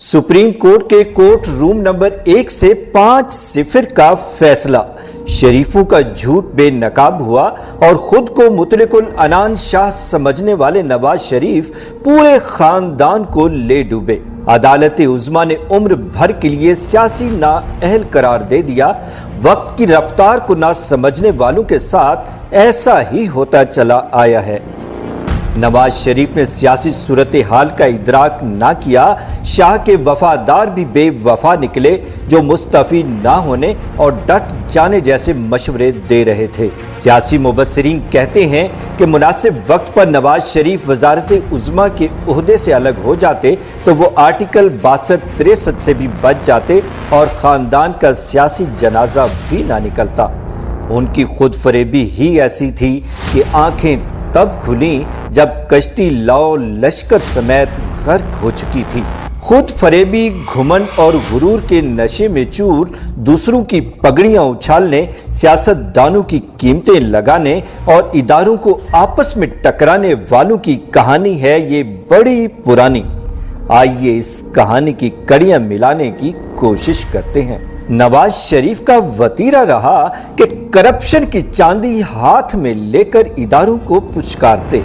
Supreme court के court room number 1 से 5-0 का फैसला। शरीफों का झूठ बेनकाब हुआ और खुद को मुतलकुल अनान शाह समझने वाले नवाज शरीफ पूरे खानदान को ले डूबे। अदालत उज़्मा ने उम्र भर के लिए सियासी नाअहल करार दे दिया। वक्त की रफ्तार को ना समझने वालों के साथ ऐसा ही होता चला आया है। नवाज शरीफ ने सियासी सूरत हाल का इदराक ना किया। शाह के वफादार भी बेवफा निकले जो मुस्तफ़ी ना होने और डट जाने जैसे मशवरे दे रहे थे। सियासी मुबस्सिरीन कहते हैं कि मुनासिब वक्त पर नवाज शरीफ वजारत उज़्मा के ओहदे से अलग हो जाते तो वो आर्टिकल 62-63 से भी बच जाते और ख़ानदान का सियासी जनाजा भी ना निकलता। उनकी खुद फरेबी ही ऐसी थी कि आंखें तब खुली जब कश्ती लौ लश्कर समेत गर्क हो चुकी थी। खुद फरेबी, घुमंड और गुरूर के नशे में चूर दूसरों की पगड़ियां उछालने, सियासतदानों की कीमतें लगाने और इदारों को आपस में टकराने वालों की कहानी है ये बड़ी पुरानी। आइए इस कहानी की कड़ियां मिलाने की कोशिश करते हैं। नवाज शरीफ का वतीरा रहा कि करप्शन की चांदी हाथ में लेकर इदारों को पुचकारते,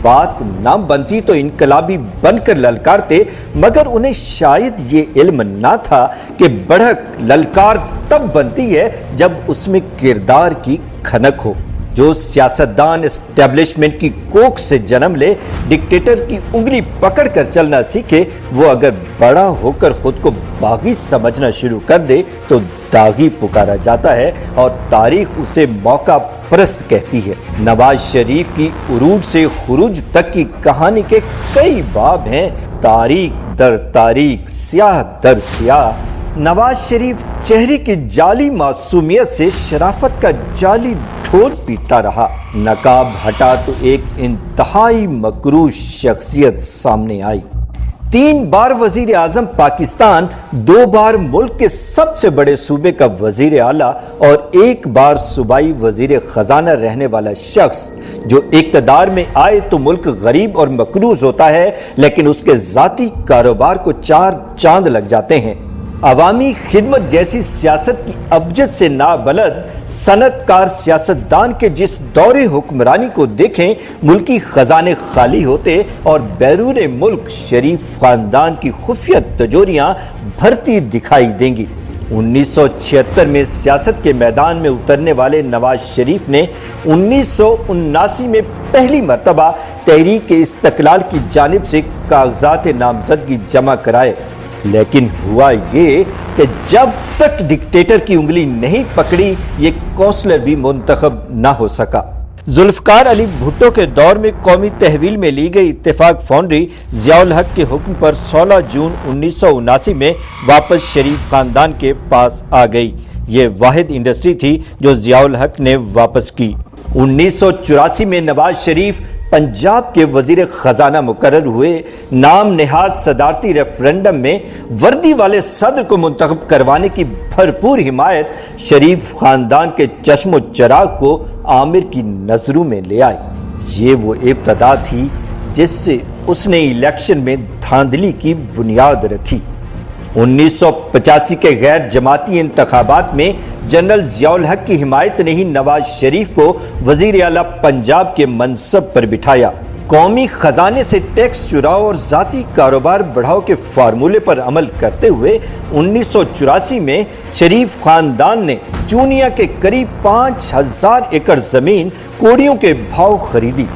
बात ना बनती तो इनकलाबी बनकर ललकारते, मगर उन्हें शायद ये इल्म ना था कि बढ़क ललकार तब बनती है जब उसमें किरदार की खनक हो। जो सियासतदान एस्टेब्लिशमेंट की कोख से जन्म ले, डिक्टेटर की उंगली पकड़कर चलना सीखे, वो अगर बड़ा होकर खुद को बागी समझना शुरू कर दे तो दागी पुकारा जाता है और तारीख उसे मौका परस्त कहती है। नवाज शरीफ की उरूज से खुरूज तक की कहानी के कई बाब हैं, तारीख दर तारीख, स्याह दर स्याह। नवाज शरीफ चेहरे की जाली मासूमियत से शराफत का जाली ढोल पीटता रहा। नकाब हटा तो एक इंतहाई मकरूह शख्सियत सामने आई। 3 बार वजीर आजम पाकिस्तान, 2 बार मुल्क के सबसे बड़े सूबे का वजीर आला और 1 बार सूबाई वजीर खजाना रहने वाला शख्स जो इक्तदार में आए तो मुल्क गरीब और मकरूज होता है, लेकिन उसके जाती कारोबार को 4 चांद लग जाते हैं। अवामी खिदमत जैसी सियासत की अबजद से नाबलद सनतकार सियासतदान के जिस दौरे हुक्मरानी को देखें, मुल्की खजाने खाली होते और बैरून मुल्क शरीफ खानदान की खुफिया तिजोरियां भरती दिखाई देंगी। 1976 में सियासत के मैदान में उतरने वाले नवाज शरीफ ने 1979 में पहली मरतबा तहरीक इस्तकलाल की जानिब से कागजात नामजदगी जमा कराए, लेकिन हुआ ये कि जब तक डिक्टेटर की उंगली नहीं पकड़ी ये कौंसलर भी मुंतखब ना हो सका। जुल्फकार अली भुट्टो के दौर में कौमी तहवील में ली गई इत्तेफाक फाउंड्री ज़ियाउल हक के हुक्म पर 16 जून 1979 में वापस शरीफ खानदान के पास आ गई। ये वाहिद इंडस्ट्री थी जो ज़ियाउल हक ने वापस की। 1984 में नवाज शरीफ पंजाब के वजीर खजाना मुकर्रर हुए। नाम नेहाद सदारती रेफरेंडम में वर्दी वाले सदर को मुंतखब करवाने की भरपूर हिमायत शरीफ खानदान के चश्मो चराग को आमिर की नजरों में ले आई। ये वो इब्तदा थी जिससे उसने इलेक्शन में धांधली की बुनियाद रखी। 1985 के गैर जमाती इंतखाबात में जनरल ज़ियाउल हक की हिमायत ने ही नवाज शरीफ को वजीर आला पंजाब के मनसब पर बिठाया। कौमी खजाने से टैक्स चुराओ और जाती कारोबार बढ़ाओ के फार्मूले पर अमल करते हुए 1984 में शरीफ खानदान ने चूनिया के करीब 5000 एकड़ जमीन कोड़ियों के भाव खरीदी।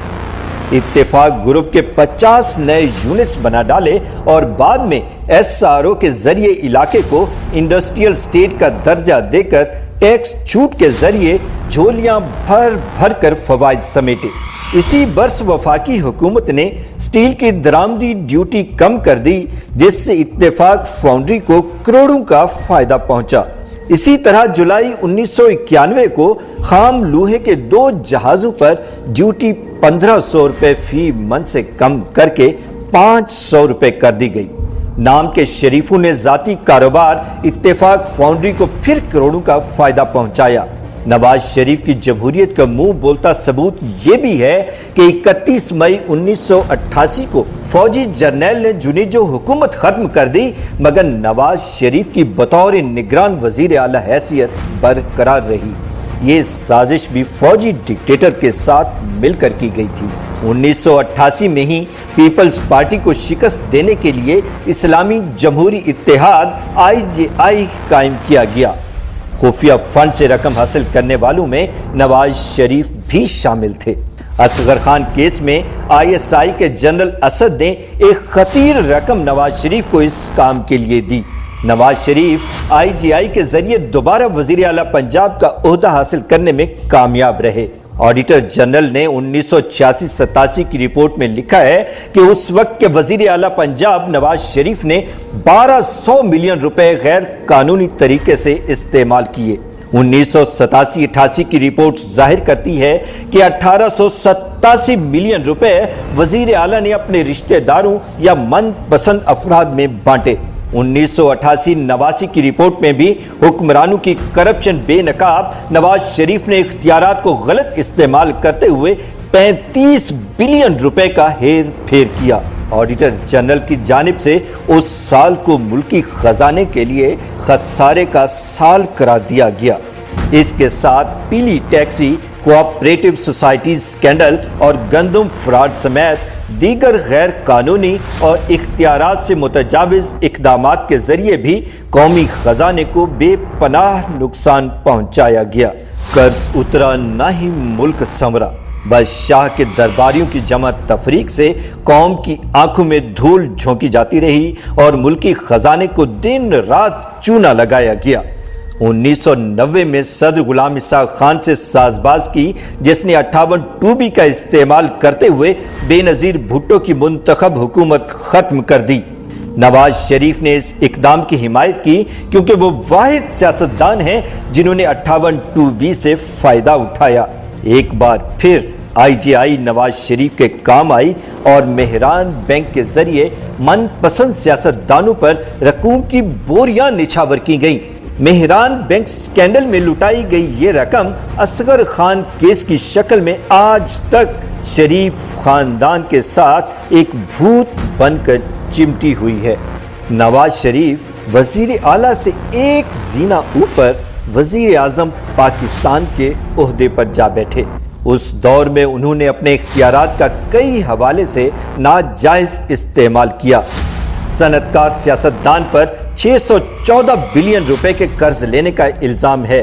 इत्तेफाक ग्रुप के 50 नए यूनिट्स बना डाले और बाद में SRO के जरिए इलाके को इंडस्ट्रियल स्टेट का दर्जा देकर टैक्स छूट के जरिए झोलियां भर भर कर फवाइद समेटे। इसी बरस वफाकी हुकूमत ने स्टील की दरामदी ड्यूटी कम कर दी, जिससे इत्तेफाक फाउंड्री को करोड़ों का फायदा पहुंचा। इसी तरह जुलाई 1991 को खाम लोहे के 2 जहाजों पर ड्यूटी 1500 रुपए फी मन से कम करके 500 रुपए कर दी गई। नाम के शरीफों ने जाती कारोबार इत्तेफाक फाउंड्री को फिर करोड़ों का फायदा पहुंचाया। نواز شریف کی جمہوریت کا منہ بولتا ثبوت یہ بھی ہے کہ 31 مئی 1988 کو فوجی جرنیل نے جنیجو حکومت ختم کر دی، مگر نواز شریف کی بطور نگران وزیر اعلیٰ حیثیت برقرار رہی۔ یہ سازش بھی فوجی ڈکٹیٹر کے ساتھ مل کر کی گئی تھی۔ 1988 میں ہی پیپلز پارٹی کو شکست دینے کے لیے اسلامی جمہوری اتحاد IJI قائم کیا گیا۔ خفیہ فنڈ سے رقم حاصل کرنے والوں میں نواز شریف بھی شامل تھے۔ اصغر خان کیس میں ISI کے جنرل اسد نے ایک خطیر رقم نواز شریف کو اس کام کے لیے دی۔ نواز شریف IJI کے ذریعے دوبارہ وزیر اعلیٰ پنجاب کا عہدہ حاصل کرنے میں کامیاب رہے۔ آڈیٹر جنرل نے 1986-87 کی رپورٹ میں لکھا ہے کہ اس وقت کے وزیر اعلیٰ پنجاب نواز شریف نے 1200 ملین روپے غیر قانونی طریقے سے استعمال کیے۔ 1987-88 کی رپورٹ ظاہر کرتی ہے کہ 1887 ملین روپے وزیر اعلیٰ نے اپنے رشتہ داروں یا من پسند افراد میں بانٹے۔ 1988-89 کی رپورٹ میں بھی حکمرانوں کی کرپشن بے نقاب نواز شریف نے اختیارات کو غلط استعمال کرتے ہوئے 35 بلین روپے کا ہیر پھیر کیا۔ آڈیٹر جنرل کی جانب سے اس سال کو ملکی خزانے کے لیے خسارے کا سال قرار دیا گیا۔ اس کے ساتھ پیلی ٹیکسی، کوآپریٹو سوسائٹیز اسکینڈل اور گندم فراڈ سمیت دیگر غیر قانونی اور اختیارات سے متجاوز اقدامات کے ذریعے بھی قومی خزانے کو بے پناہ نقصان پہنچایا گیا۔ قرض اترا نہ ہی ملک سنورا، بس شاہ کے درباریوں کی جمع تفریق سے قوم کی آنکھوں میں دھول جھونکی جاتی رہی اور ملکی خزانے کو دن رات چونا لگایا گیا۔ 1990 میں صدر غلام اسحاق خان سے ساز باز کی، جس نے 58-2B کا استعمال کرتے ہوئے بے نظیر بھٹو کی منتخب حکومت ختم کر دی۔ نواز شریف نے اس اقدام کی حمایت کی کیونکہ وہ واحد سیاستدان ہیں جنہوں نے 58-2B سے فائدہ اٹھایا۔ ایک بار پھر IJI نواز شریف کے کام آئی اور مہران بینک کے ذریعے من پسند سیاستدانوں پر رقوم کی بوریاں نچھاور کی گئیں۔ مہران بینک سکینڈل میں لٹائی گئی یہ رقم اصغر خان کیس کی شکل میں آج تک شریف خاندان کے ساتھ ایک بھوت بن کر چمٹی ہوئی ہے۔ نواز شریف وزیر اعلیٰ سے ایک زینہ اوپر وزیر اعظم پاکستان کے عہدے پر جا بیٹھے۔ اس دور میں انہوں نے اپنے اختیارات کا کئی حوالے سے ناجائز استعمال کیا۔ صنعتکار سیاستدان پر 614 بلین روپے کے قرض لینے کا الزام ہے۔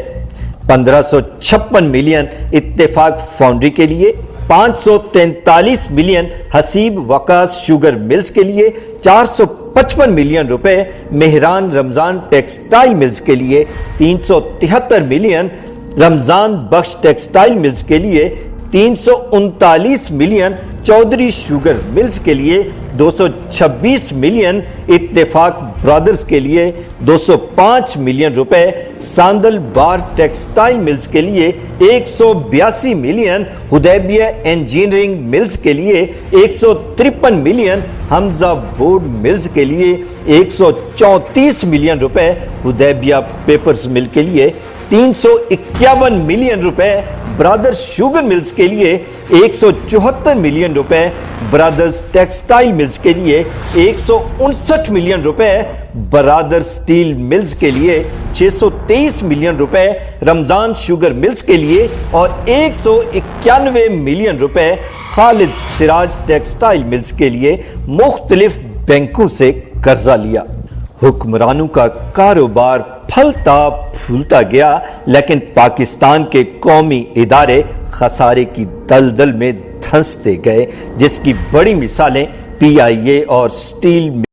1556 ملین اتفاق فاؤنڈری کے لیے، 543 ملین حسیب وقاص شوگر ملز کے لیے، 455 ملین روپے مہران رمضان ٹیکسٹائل ملز کے لیے، 373 ملین رمضان بخش ٹیکسٹائل ملز کے لیے، 339 ملین چودھری شوگر ملز کے لیے، 226 ملین اتفاق برادرز کے لیے، 205 ملین روپے ساندل بار ٹیکسٹائل ملز کے لیے، 182 ملین حدیبیہ انجینئرنگ ملز کے لیے، 153 ملین حمزہ بورڈ ملز کے لیے، 134 ملین روپے حدیبیہ پیپرز مل کے لیے، 351 ملین روپے برادرز شوگر ملز کے لیے، 174 ملین روپے برادرز ٹیکسٹائل ملز کے لیے، 159 ملین روپے برادرز سٹیل ملز کے لیے، 623 ملین روپے رمضان شوگر ملز کے لیے اور 191 ملین روپے خالد سراج ٹیکسٹائل ملز کے لیے مختلف بینکوں سے قرضہ لیا۔ حکمرانوں کا کاروبار پھلتا پھولتا گیا، لیکن پاکستان کے قومی ادارے خسارے کی دلدل میں دھنستے گئے، جس کی بڑی مثالیں PIA اور سٹیل